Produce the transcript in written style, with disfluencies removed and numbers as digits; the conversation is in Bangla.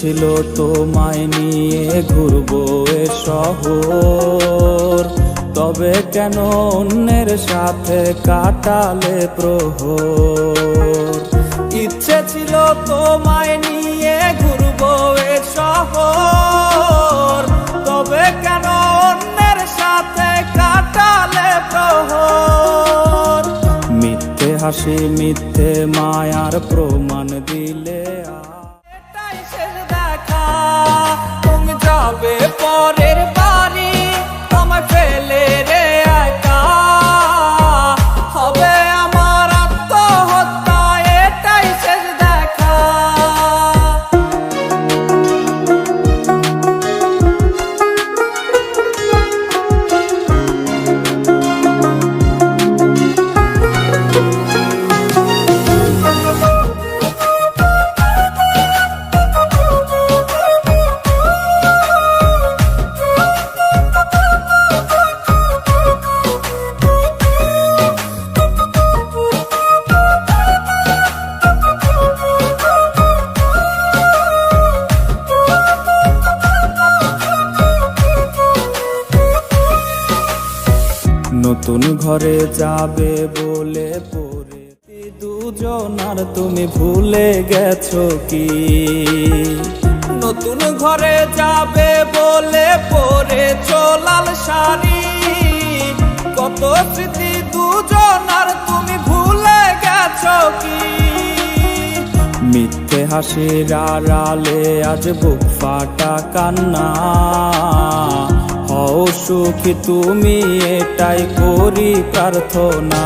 ছিল তোমায় নিয়ে ঘুরবো এ শহর, তবে কেন অন্যের সাথে কাটালে প্রহর। ইচ্ছে ছিল তোমায় নিয়ে ঘুরবো এ শহর, তবে কেন অন্যের সাথে কাটালে প্রহর। মিথ্যে হাসি মিথ্যে মায়ার প্রমাণ দিলে এটাই শেষ দেখা। তুমি যাবে পরের বাড়ি, আমায় ফেলে রে একা, হবে আমার আত্মহত্যা, এটাই শেষ দেখা। নতুন ঘরে যাবে বলে পরে দুজন, আর তুমি ভুলে গেছো কি? নতুন ঘরে যাবে বলে পরে চলাল শাড়ি, কত স্মৃতি দুজন, আর তুমি ভুলে গেছো কি? মিথ্যে হাসির আড়ালে আজ বুক ফাটা কান্না, হও সুখী তুমি এটাই করি প্রার্থনা।